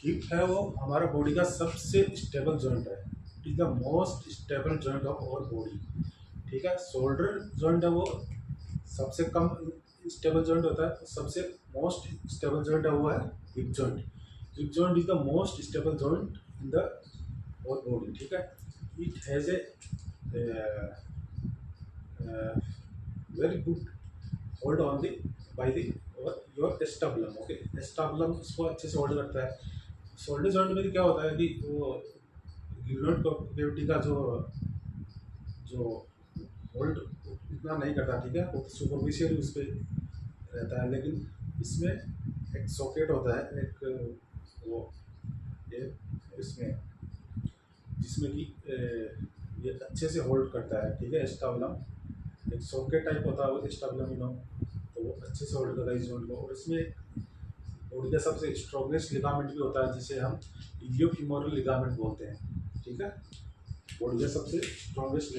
Hip है वो हमारा बॉडी का सबसे स्टेबल जॉइंट है। It is the most stable joint of our body. ठीक है, शोल्डर जॉइंट है वो सबसे कम स्टेबल जॉइंट होता है, सबसे मोस्ट स्टेबल जॉइंट है वो है hip joint. Hip joint is the most stable joint in the our body. ठीक है, it has a very good hold on the by the your acetabulum. Okay, acetabulum इसको अच्छे से होल्ड करता है। शोल्डर जॉइंट में क्या होता है कि वो ग्लूनोड कैविटी का जो जो होल्ड इतना नहीं करता। ठीक है, वो सुपरफिशियल उस पर रहता है, लेकिन इसमें एक सॉकेट होता है, एक वो ये इसमें जिसमें कि ये अच्छे से होल्ड करता है। ठीक है, एस्टाब्लम एक सॉकेट टाइप होता है वो एस्टाब्लम, तो वो अच्छे से होल्ड करता है इस जॉइंट को। और इसमें बॉडी का सबसे स्ट्रॉन्गेस्ट लिगामेंट भी होता है जिसे हम इलियोफीमोरल लिगामेंट बोलते हैं। ठीक है, बॉडी का सबसे strongest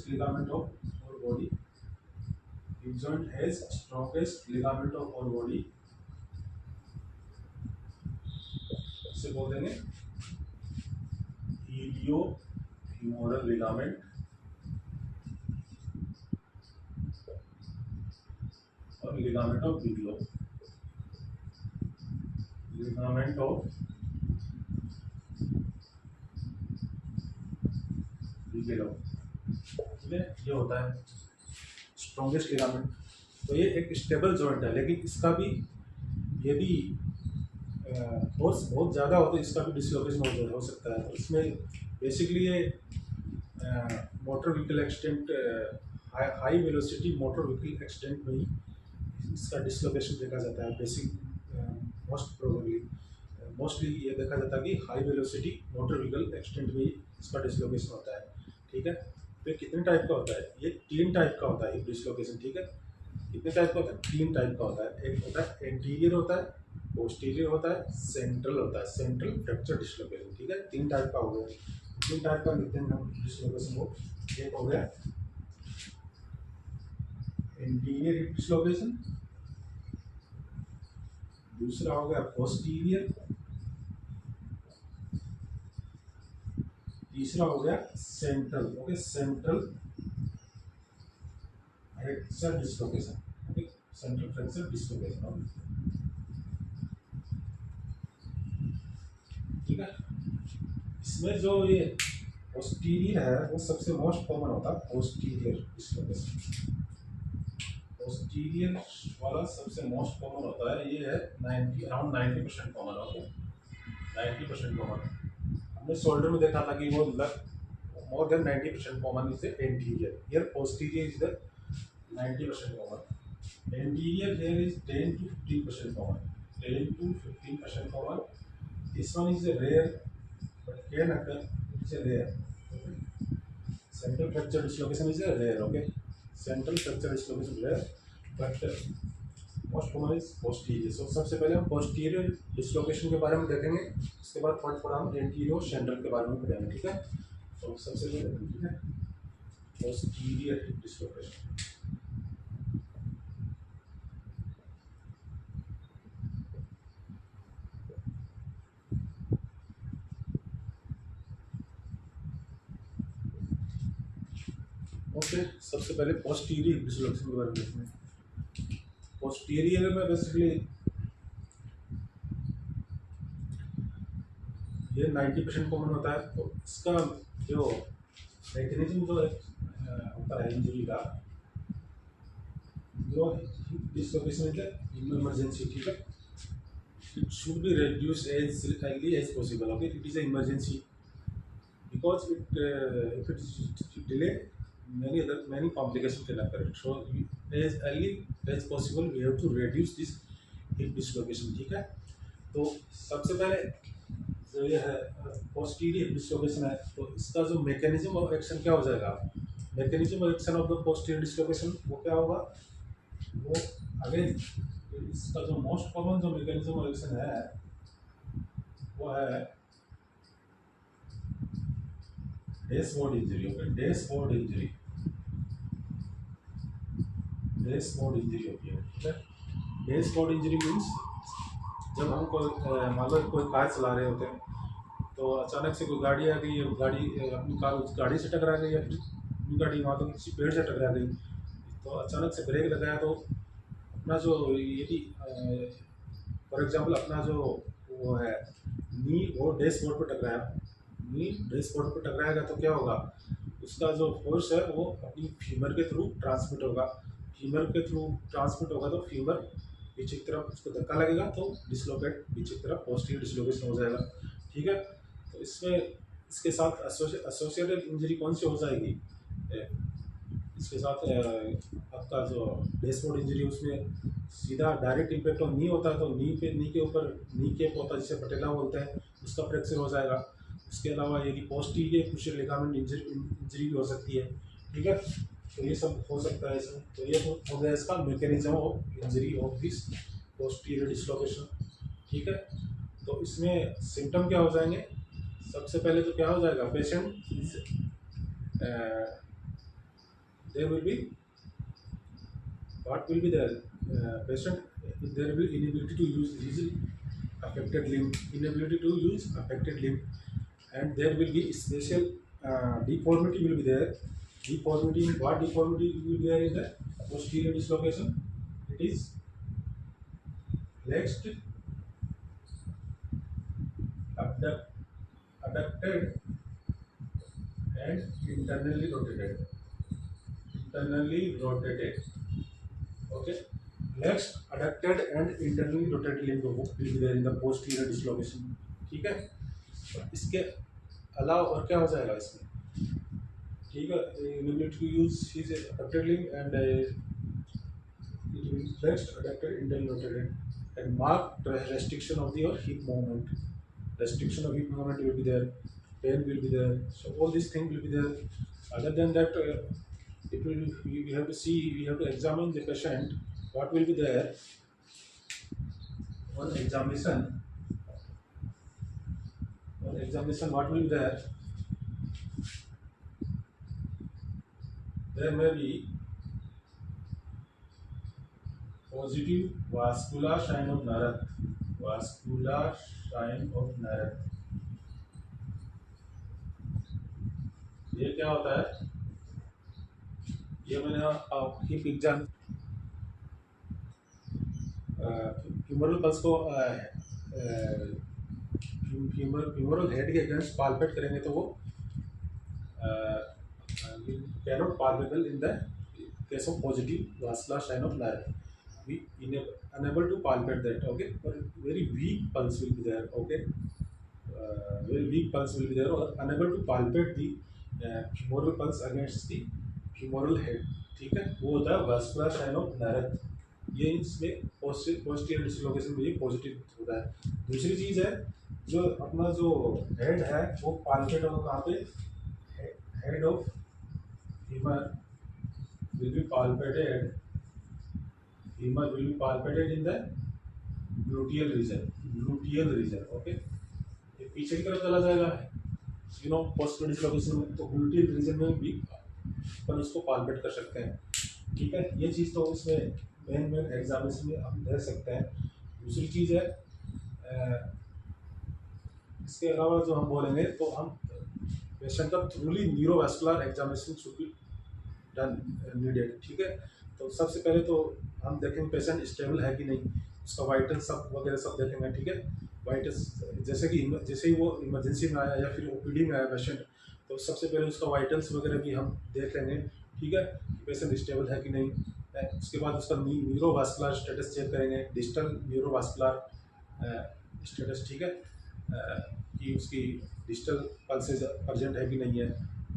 ligament of our body. Hip joint has strongest ligament of our body, इसे बोल देंगे इलियोफीमोरल लिगामेंट और ligament of Bigelow. Ligament of Bigelow, ठीक है, ये होता है स्ट्रॉन्गेस्ट लिगामेंट। तो ये एक स्टेबल जॉइंट है, लेकिन इसका भी यदि फोर्स बहुत ज़्यादा हो तो इसका भी डिसलोकेशन हो सकता है। तो इसमें बेसिकली ये motor vehicle extent, high velocity motor vehicle extent में ही इसका डिसलोकेशन देखा जाता है। बेसिक मोस्टली ये देखा जाता है कि high velocity motor vehicle extent में ही इसका डिसलोकेशन होता है। ठीक है, तो ये कितने टाइप का होता है? ये 3 टाइप का होता है डिसलोकेशन। ठीक है, कितने टाइप का होता है? 3 टाइप का होता है। एक होता है एंटीरियर होता है, पोस्टीरियर होता है, सेंट्रल होता है, सेंट्रल फ्रैक्चर डिसलोकेशन। ठीक है, 3 टाइप का हो गया। 3 टाइप का लिखते हैं हम डिसलोकेशन को। एक हो गया एंटीरियर हिप डिसलोकेशन, दूसरा हो गया पोस्टीरियर, तीसरा हो गया central. Okay, central fracture dislocation. Okay, central fracture dislocation. ठीक है, इसमें जो ये पोस्टीरियर है वो सबसे मोस्ट कॉमन होता है। पोस्टीरियर डिसलोकेशन, पोस्टीरियर वाला सबसे मोस्ट कॉमन होता है। ये है अराउंड 90% कॉमन। Okay, 90% common. हमने शोल्डर में देखा था कि वो more than 90% common is anterior. Here posterior is the 90% common. Anterior here is 10 to 15% common, 10 to 15% common. This one is rare but can occur. It's a rare. Okay. Central fracture dislocation is a rare. Okay, central fracture dislocation rare, but most common is posterior. So सबसे पहले हम posterior dislocation के बारे में देखेंगे, उसके बाद थोड़ा हम anterior central के बारे में पढ़ेंगे। ठीक है, तो सबसे पहले ठीक है posterior dislocation। ओके, सबसे पहले पोस्टीरियर डिसलोकेशन के बारे में देखेंगे। पोस्टीरियर में बेसिकली ये 90% कॉमन होता है। तो इसका जो मैकेनिज्म जो होता है इंजरी का, जो डिसलोकेशन इज इमरजेंसी। ठीक है, it should be reduced as early as possible. Okay, it is an emergency because if it is delayed, many complications can occur. So as early as possible we have to reduce this hip dislocation। ठीक है, तो सबसे पहले जो ये है posterior dislocation है, तो इसका जो मैकेनिज्म ऑफ एक्शन क्या हो जाएगा? Mechanism of action of the posterior dislocation वो क्या होगा? वो अगेन इसका जो मोस्ट कॉमन जो मैकेनिज्म ऑफ एक्शन है वो है dashboard injury. Okay, dashboard injury, dashboard injury होती है। ठीक है, डैशबोर्ड इंजरी मीन्स जब हम कोई मान लो कोई कार चला रहे होते हैं, तो अचानक से कोई गाड़ी आ गई, गाड़ी अपनी कार उस गाड़ी से टकरा गई, या फिर अपनी गाड़ी वहाँ तो किसी पेड़ से टकरा गई, तो अचानक से ब्रेक लगाया तो अपना जो यदि फॉर एग्जांपल अपना जो वो है नी, वो डैशबोर्ड पर टकराया, नी डैशबोर्ड पर टकराएगा तो क्या होगा, उसका जो फोर्स है वो अपनी फीमर के थ्रू ट्रांसमिट होगा, फीमर के थ्रू ट्रांसमिट होगा तो फीमर पीछे की तरफ उसको धक्का लगेगा तो डिसलोकेट पीछे की तरफ पोस्टीरियर डिसलोकेशन हो जाएगा। ठीक है, तो इसमें इसके साथ एसोसिएटेड इंजरी कौन सी हो जाएगी, इसके साथ आपका जो डैशबोर्ड इंजरी, उसमें सीधा डायरेक्ट इम्पैक्ट तो नी होता है, तो नी के ऊपर नी केप होता है जिसे पटेला बोलते हैं, उसका फ्रैक्चर हो जाएगा। इसके अलावा यदि पोस्टीरियर क्रूशियल लिगामेंट इंजरी भी हो सकती है। ठीक है, तो ये सब हो सकता है इसमें। तो ये हो गया इसका mechanism of injury of this posterior dislocation. ठीक है, तो इसमें सिम्टम क्या हो जाएंगे, सबसे पहले तो क्या हो जाएगा, patient there will be what will be the patient, there will be inability to use his affected limb, and there will be special deformity will be there. Deformity, what deformity will be there in the posterior dislocation, it is flexed, abducted and internally rotated. Okay, next adducted and internally rotated limb will be there in the posterior dislocation. ठीक है, इसके अलावा और क्या हो जाएगा इसमें, ठीक है, inability to use his adducted limb and it will be flexed, adducted, internally rotated, and marked restriction of the hip movement. Restriction of hip movement will be there, pain will be there, so all these things will be there. Other than that, it will, we have to see, we have to examine the patient, what will be there on examination, what will be there, there may be positive vascular sign of Narak, ये क्या होता है, ये मैंने hip exam femoral pulse को femoral head के against palpate करेंगे तो वो cannot palpable in the case of positive vascular sign of Narath, we unable to palpate that. Okay, but very weak pulse will be there. Okay, very weak pulse will be there, or unable to palpate the femoral pulse against the femoral head. ठीक है, वो होता है vascular sign of नायरक, ये इसमें posterior dislocation में ये positive होता है। दूसरी चीज़ है जो अपना जो हेड है वो पाल्पेट होगा कहाँ पे, head of femur will be palpated, femur will be palpated in the gluteal region. Okay, ये पीछे की तरफ चला जाएगा, यू नो, पोस्टीरियर डिसलोकेशन में, तो ग्लूटियल रीजन में भी अपन उसको पाल्पेट कर सकते हैं। ठीक है, ये चीज़ तो इसमें मेन एग्जामिनेशन में हम देख सकते हैं। दूसरी चीज़ है इसके अलावा जो हम बोलेंगे तो हम पेशेंट का थ्रूली neurovascular examination should be done needed. ठीक है, तो सबसे पहले तो हम देखेंगे पेशेंट स्टेबल है कि नहीं, उसका वाइटल सब वगैरह सब देखेंगे। ठीक है, वाइटल्स जैसे ही वो इमरजेंसी में आया या फिर ओपीडी में आया पेशेंट, तो सबसे पहले उसका वाइटल्स वगैरह भी हम देख लेंगे। ठीक है, पेशेंट स्टेबल है कि नहीं, उसके बाद उसका न्यूरोवास्कुलर स्टेटस चेक करेंगे, डिजिटल न्यूरोवास्कुलर स्टेटस। ठीक है, कि उसकी डिजिटल पल्सेस अर्जेंट है कि नहीं है,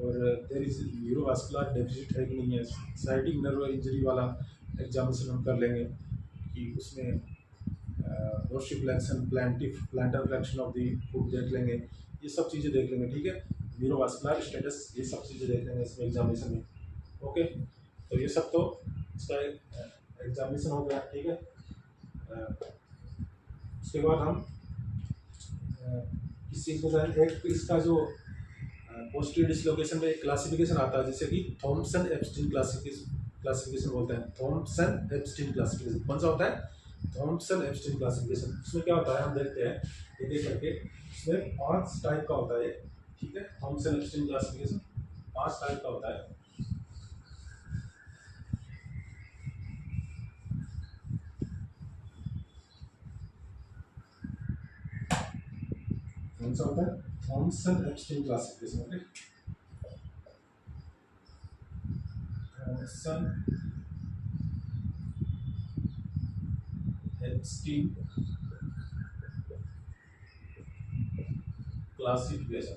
और देयर इज न्यूरोवास्कुलर डेफिसिट है कि नहीं है। साइटिक नर्व इंजरी वाला एग्जामिनेशन हम कर लेंगे कि उसमें dorsiflexion, planter flexion of the foot देख लेंगे, ये सब चीज़ें देख लेंगे। ठीक है, न्यूरोवास्कुलर स्टेटस, ये सब चीज़ें देख लेंगे इसमें एग्जामिनेशन में। ओके, तो ये सब तो इसका एग्जामिनेशन हो गया। ठीक है, उसके बाद हम इस चीज़ को जान, एक इसका जो पोस्टीरियर डिसलोकेशन में एक क्लासिफिकेशन आता है जैसे कि थॉम्पसन एब्स्टीन क्लासिफिकेशन बोलते हैं। थॉम्पसन एब्स्टीन क्लासिफिकेशन कौन सा होता है, थॉम्सन एब्स्टीन क्लासिफिकेशन, इसमें क्या होता है हम देखते हैं एक एक करके। इसमें 5 टाइप का होता है, ठीक है। थॉम्सन एब्स्टीन क्लासिफिकेशन 5 टाइप का होता है। कौन सा होता है? Thompson Epstein classification, okay. Thompson Epstein classification.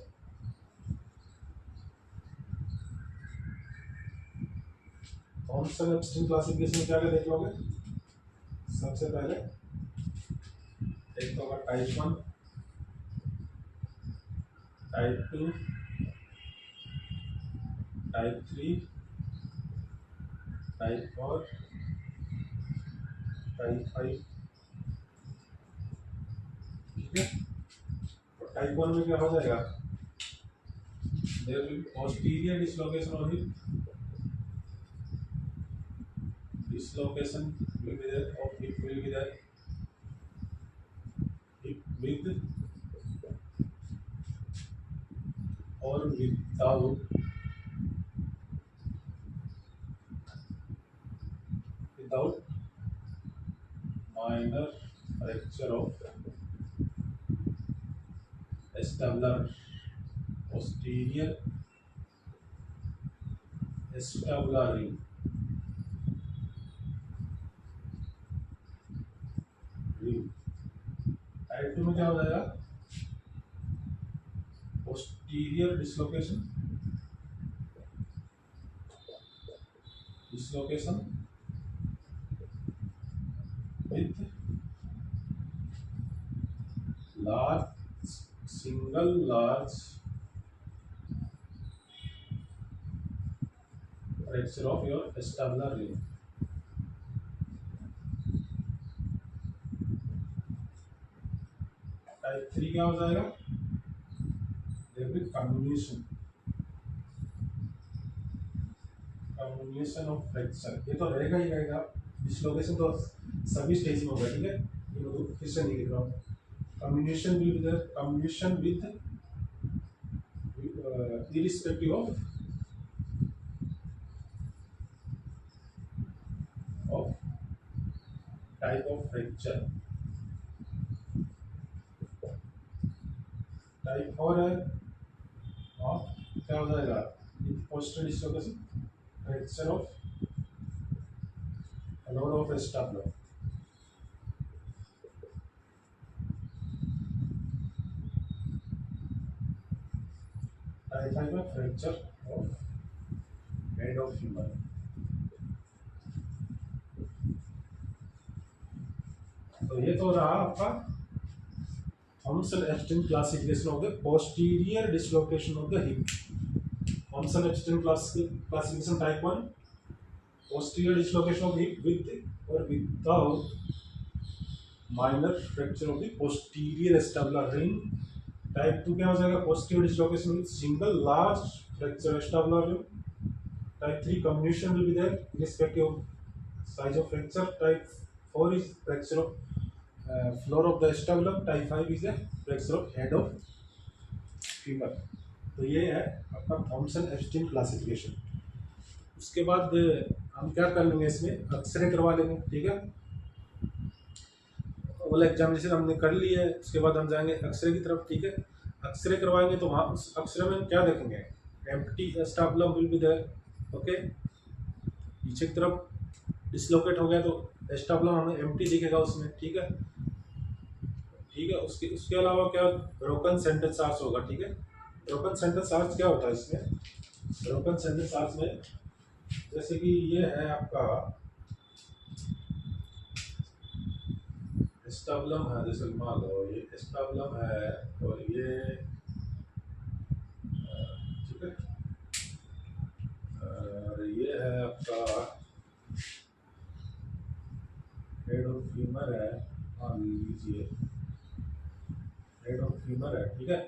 Thompson Epstein classification में क्या क्या देख लोगे? सबसे पहले एक तो होगा type 1, type 2, type 3, type 4, type 5, ठीक है। तो टाइप 1 में क्या हो जाएगा? There will posterior dislocation of hip, dislocation will be there of hip will be there, hip with or without minor fracture of acetabular posterior acetabular ring, type 2 में क्या हो जाएगा? posterior dislocation with large single large fracture of your acetabular ring। Type 3 क्या हो जाएगा? Communication of fracture, ये तो रहेगा ही रहेगा। डिसलोकेशन तो सभी स्टेज में होगा, ठीक है। ये मतलब फिर से नहीं लिख रहा हूँ। Communication with irrespective of type of fracture। Type 4 है, और क्या हो जाएगा? Posterior dislocation fracture of lower of acetabulum. Type 5 में fracture of head of human. तो ये तो रहा आपका Thompson Epstein classification of the posterior dislocation of the hip. Thompson Epstein classification type 1, posterior dislocation of hip with or without minor fracture of the posterior acetabular ring। Type 2 क्या हो जाएगा? posterior dislocation with single large fracture acetabular ring। Type 3 comminution will be there irrespective of size of fracture। Type 4 is fracture of floor of the acetabulum। Type 5 is a fracture of head of femur। तो ये है आपका Thompson Epstein classification. उसके बाद हम क्या कर लेंगे, इसमें एक्सरे करवा लेंगे, ठीक है। वाला एग्जामिनेशन हमने कर लिया है, उसके बाद हम जाएंगे एक्सरे की तरफ, ठीक है। एक्सरे करवाएंगे तो वहाँ उस एक्सरे में क्या देखेंगे? Empty acetabulum will be there, okay. पीछे की तरफ डिसलोकेट हो गया तो एस्टाब्लम हमें एम्प्टी दिखेगा उसमें, ठीक है। ठीक है, उसके अलावा क्या ब्रोकन सेंटेंस आर्च होगा, ठीक है। ब्रोकन सेंटेंस आर्च क्या होता है इसमें? ब्रोकन सेंटेंस आर्च में जैसे कि ये है आपका एस्टाब्लम है, जैसे मान लो ये एस्टाब्लम है और ये ठीक है, और ये है आपका हेड ऑफ फीमर है, मान लीजिए हेड ऑफ फीमर है, ठीक है।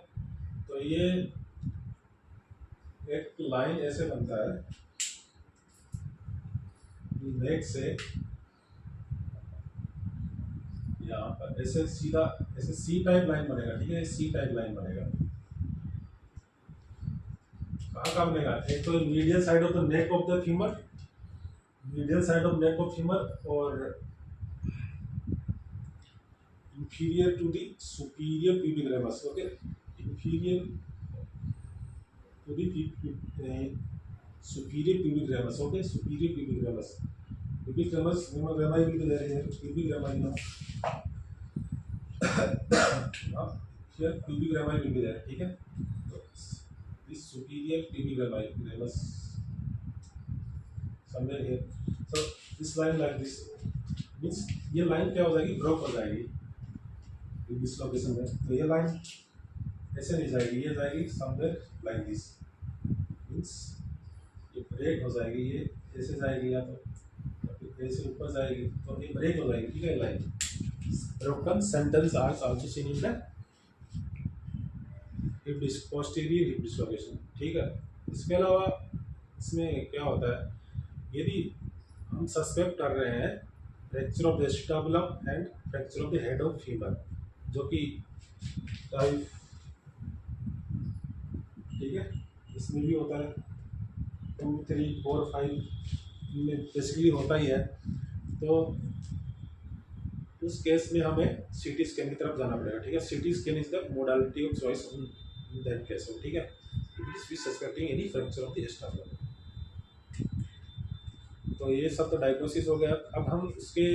तो ये एक लाइन ऐसे बनता है नेक से यहाँ पर ऐसे सीधा ऐसे सी टाइप लाइन बनेगा, ठीक है, सी टाइप लाइन बनेगा। कहाँ का बनेगा? एक तो medial side of the neck of the femur, medial side of neck of femur, और inferior to the superior pubic ramus, okay, inferior to the superior pubic ramus, okay, superior pubic ramus, pubic ramus rami will be there here, pubic rami, no, here pubic rami will be there, ठीक है। तो this superior pubic ramus somewhere here, so this line like this means ये line क्या हो जाएगी, broke हो जाएगी इस लोकेशन में। तो ये लाइन ऐसे नहीं जाएगी, ये जाएगी समवेयर लाइक दिस, मीन्स ये ब्रेक हो जाएगी, ये ऐसे जाएगी या तो फिर ऐसे ऊपर जाएगी, तो ये ब्रेक हो जाएगी, ठीक है। Line broken sentence arch also seen in the hip disc, posterior hip dislocation, ठीक है। इसके अलावा इसमें क्या होता है, यदि हम सस्पेक्ट कर रहे हैं fracture of the acetabulum and fracture of the head of femur, जो कि टाइप, ठीक है, इसमें भी होता है 2, 3, 4, 5 में बेसिकली होता ही है। तो उस केस में हमें सीटी स्कैन की तरफ जाना पड़ेगा, ठीक है। CT scan is the modality of choice in that case, ठीक है। It is we suspecting any fracture of the acetabulum. तो ये सब तो डायग्नोसिस हो गया। अब हम इसके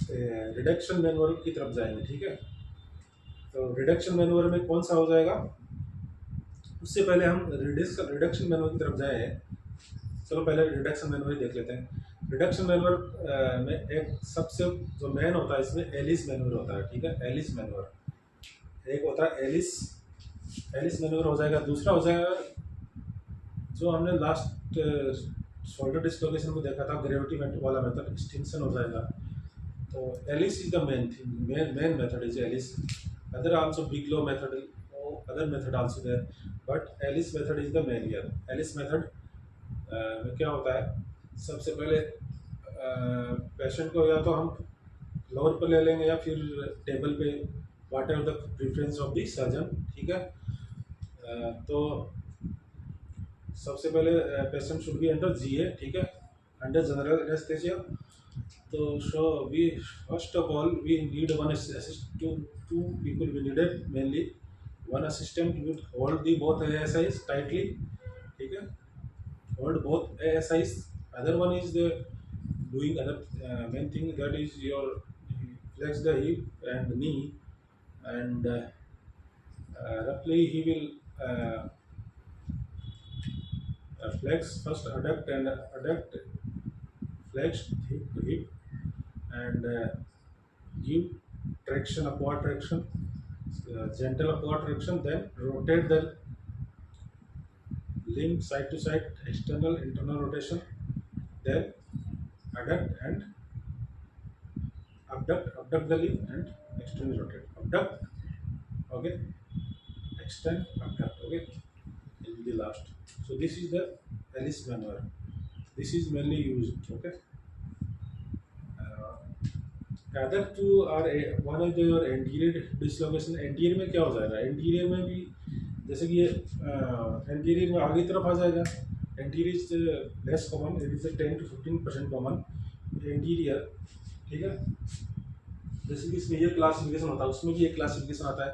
रिडक्शन मैनुअल की तरफ जाएंगे, ठीक है। तो रिडक्शन मैनुअल में कौन सा हो जाएगा, उससे पहले हम रिडक्शन मैनुअल की तरफ जाए। चलो पहले रिडक्शन मैनुअल देख लेते हैं। रिडक्शन मैनुअल में एक सबसे जो मेन होता है इसमें एलिस मैनुअल होता है, ठीक है। एलिस मैनुअल एक होता है, एलिस मैनुअल हो जाएगा। दूसरा हो जाएगा जो हमने लास्ट शोल्डर डिस्लोकेशन में देखा था, ग्रेविटी वाला मेथड, एक्सटेंशन हो जाएगा। तो Allis is the main thing, main method is Allis. Other also Bigelow method, other method also there, but Ellis method is the main here. Ellis method में क्या होता है, सबसे पहले पेशेंट को या तो हम फ्लोर पर ले लेंगे या फिर टेबल पे, whatever the preference of the surgeon, ठीक है। तो सबसे पहले patient should be under GA, ठीक है, अंडर जनरल एनेस्थेसिया। तो we first of all we need one assist, two people we needed mainly. One assistant would hold the both ASIs tightly, ठीक है, hold both ASIs. Other one is the doing other main thing, that is your flex the hip and knee, and roughly he will flex first, adduct flex hip and give traction, upward traction, gentle upward traction, then rotate the limb side to side, external internal rotation, then adduct and abduct the limb and externally rotate, abduct, okay, extend, abduct, okay, in the last. So this is the Ellis maneuver, this is mainly used, okay. Other two are one of your anterior dislocation. एंटीरियर में क्या हो जाएगा, anterior में भी जैसे कि ये एंटीरियर में आगे तरफ आ जाएगा। Anterior is less common, it is 10 to 15% common anterior, ठीक है। जैसे कि इसमें ये क्लासिफिकेशन होता है, उसमें भी एक क्लासिफिकेशन आता है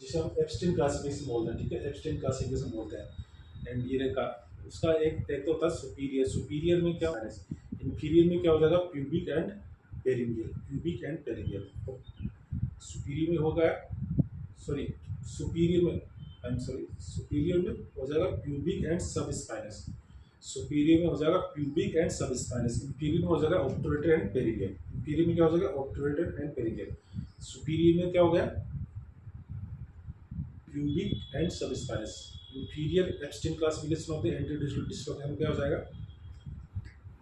जिसे हम एप्स्टीन क्लासिफिकेशन बोलते हैं, ठीक है, एप्स्टीन क्लासिफिकेशन बोलते हैं एंटीरियर का। उसका एक तो होता है सुपीरियर। सुपीरियर में क्या, इंफीरियर में क्या हो जाएगा, pubic and perineal, pubic and perineal. Superior में होगा, सॉरी सुपीरियर में, आई एम सॉरी, सुपीरियर में हो जाएगा प्यूबिक एंड सब स्पाइनस, सुपीरियर में हो जाएगा प्यूबिक एंड सब स्पाइनस, इंफीरियर में हो जाएगा ऑब्टुरेटर एंड पेरिनियल। इंफीरियर में क्या हो जाएगा, ऑब्टुरेटर एंड पेरिनियल। सुपीरियर में क्या हो गया, प्यूबिक एंड सब spinous. Inferior Epstein classification of the anterior dislocation क्या हो जाएगा,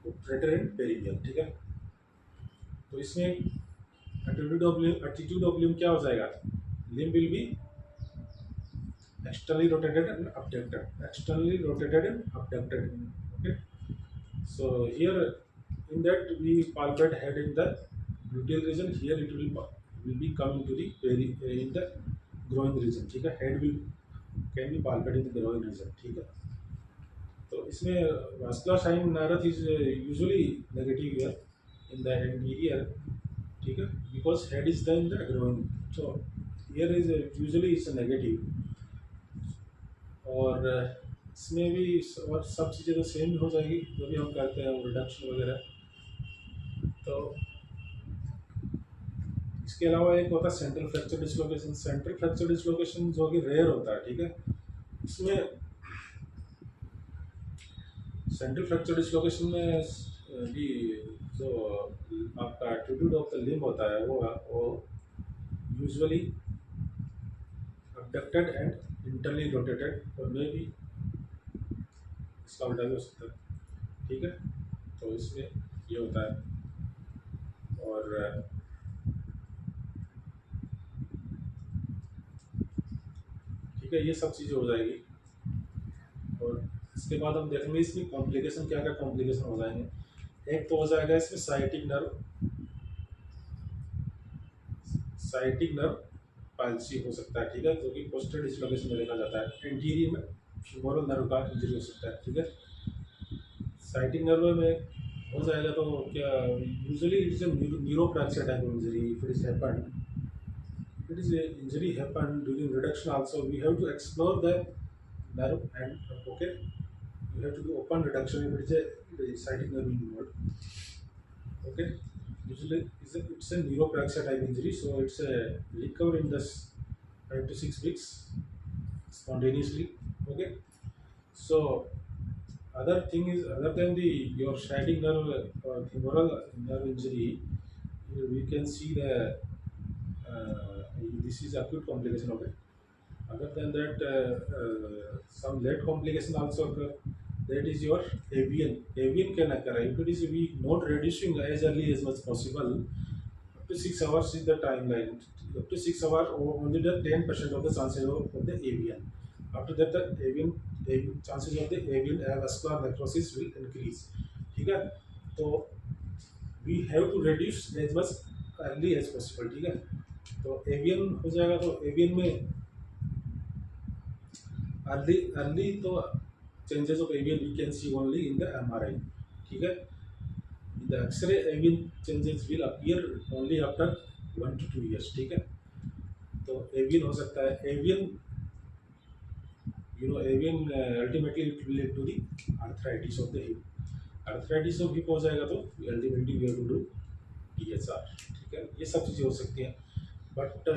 ऑब्टुरेटर एंड पेरिनियल, ठीक है। तो इसमें एटीट्यूड ऑफ लिम्ब क्या हो जाएगा, limb will be externally rotated and abducted, externally rotated and abducted, okay. So here in that we palpate head in the gluteal region, here it will be coming to the in the groin region, ठीक है. Head will can be palpated in the groin region, ठीक है. तो इसमें vascular sign narrative is usually negative here in the anterior, ठीक है, because head is then the groin, so here is usually it's a negative. और इसमें भी और सब चीज़ें तो सेम हो जाएगी जो भी हम करते हैं रिडक्शन वगैरह. तो इसके अलावा एक होता है central fracture dislocation. Central fracture dislocation जो कि रेयर होता है, ठीक है. इसमें सेंट्रल फ्रैक्चर डिसलोकेशन में भी जो आपका एटीट्यूड ऑफ द लिम्ब होता है वो यूजुअली अबडक्टेड एंड इंटरली रोटेटेड, और मे भी इसका उल्टा भी हो सकता है, ठीक है. तो इसमें ये होता है. और ठीक है, ये सब चीज़ें हो जाएगी. और इसके बाद हम देखेंगे इसमें कॉम्प्लिकेशन, क्या क्या कॉम्प्लिकेशन हो जाएंगे. एक तो हो जाएगा इसमें साइटिक नर्व पाल्सी हो सकता है, ठीक है, जो कि पोस्टर डिसलोकेशन में देखा जाता है. एंटीरियर में फ्यूमरल नर्व का इंजरी हो सकता है, ठीक है. साइटिक नर्व में हो जाएगा तो क्या usually it is a neuro fracture type of injury. If it is happened, it is a injury happened during reduction also, we have to explore the nerve and okay, you have to do open reduction if it is a sciatic nerve involved, okay. Usually it's a neuropraxia type injury, so it's a recover in this 5 to 6 weeks spontaneously, okay. So other thing is, other than the your sciatic nerve or femoral nerve injury, we can see the this is acute complication of it. Other than that, some late complication also occur. That is your avian. Avian can occur if it is we not reducing as early as much possible. Up to 6 hours is the timeline. Up to 6 hours, only the 10% of the chances of the avian. After that, the avian chances of the avian vascular necrosis will increase. ठीक है, तो we have to reduce as much early as possible, ठीक है. तो avian हो जाएगा, तो avian में अर्ली तो changes of AVN we can see only in the MRI, ठीक है. In the x-ray AVN changes will appear only after 1 to 2 years, ठीक है. तो एवियन हो सकता है. AVN AVN ultimately it will lead to the arthritis of the hip. Arthritis of hip हो जाएगा तो ultimately we have to do THR, ठीक है. ये सब चीज़ें हो सकती हैं. बट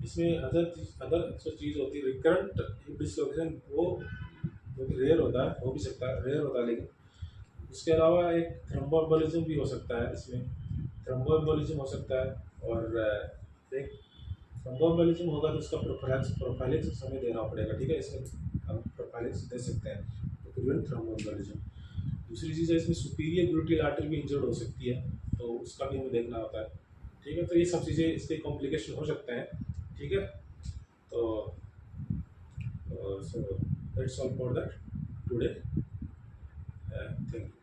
इसमें अदर जो चीज़ होती है रिकरेंट हिप डिसलोकेशन, वो जो कि रेयर होता है, हो भी सकता है, रेयर होता है. लेकिन उसके अलावा एक थ्रोम्बोएम्बोलिज्म भी हो सकता है. इसमें थ्रोम्बोएम्बोलिज्म हो सकता है. और एक थ्रोम्बोएम्बोलिज्म होगा तो उसका प्रोफाइलिक्स हमें देना पड़ेगा, ठीक है. इसमें हम प्रोफाइलिक्स दे सकते हैं तो प्रिवेंट थ्रोम्बोएम्बोलिज्म. दूसरी चीज़ है इसमें सुपीरियर ग्लूटियल आर्टरी भी इंजर्ड हो सकती है, तो उसका भी हमें देखना होता है, ठीक है. तो ये सब चीज़ें इसके कॉम्प्लिकेशन हो सकते हैं, ठीक है. तो so that's all for that today. Thank you.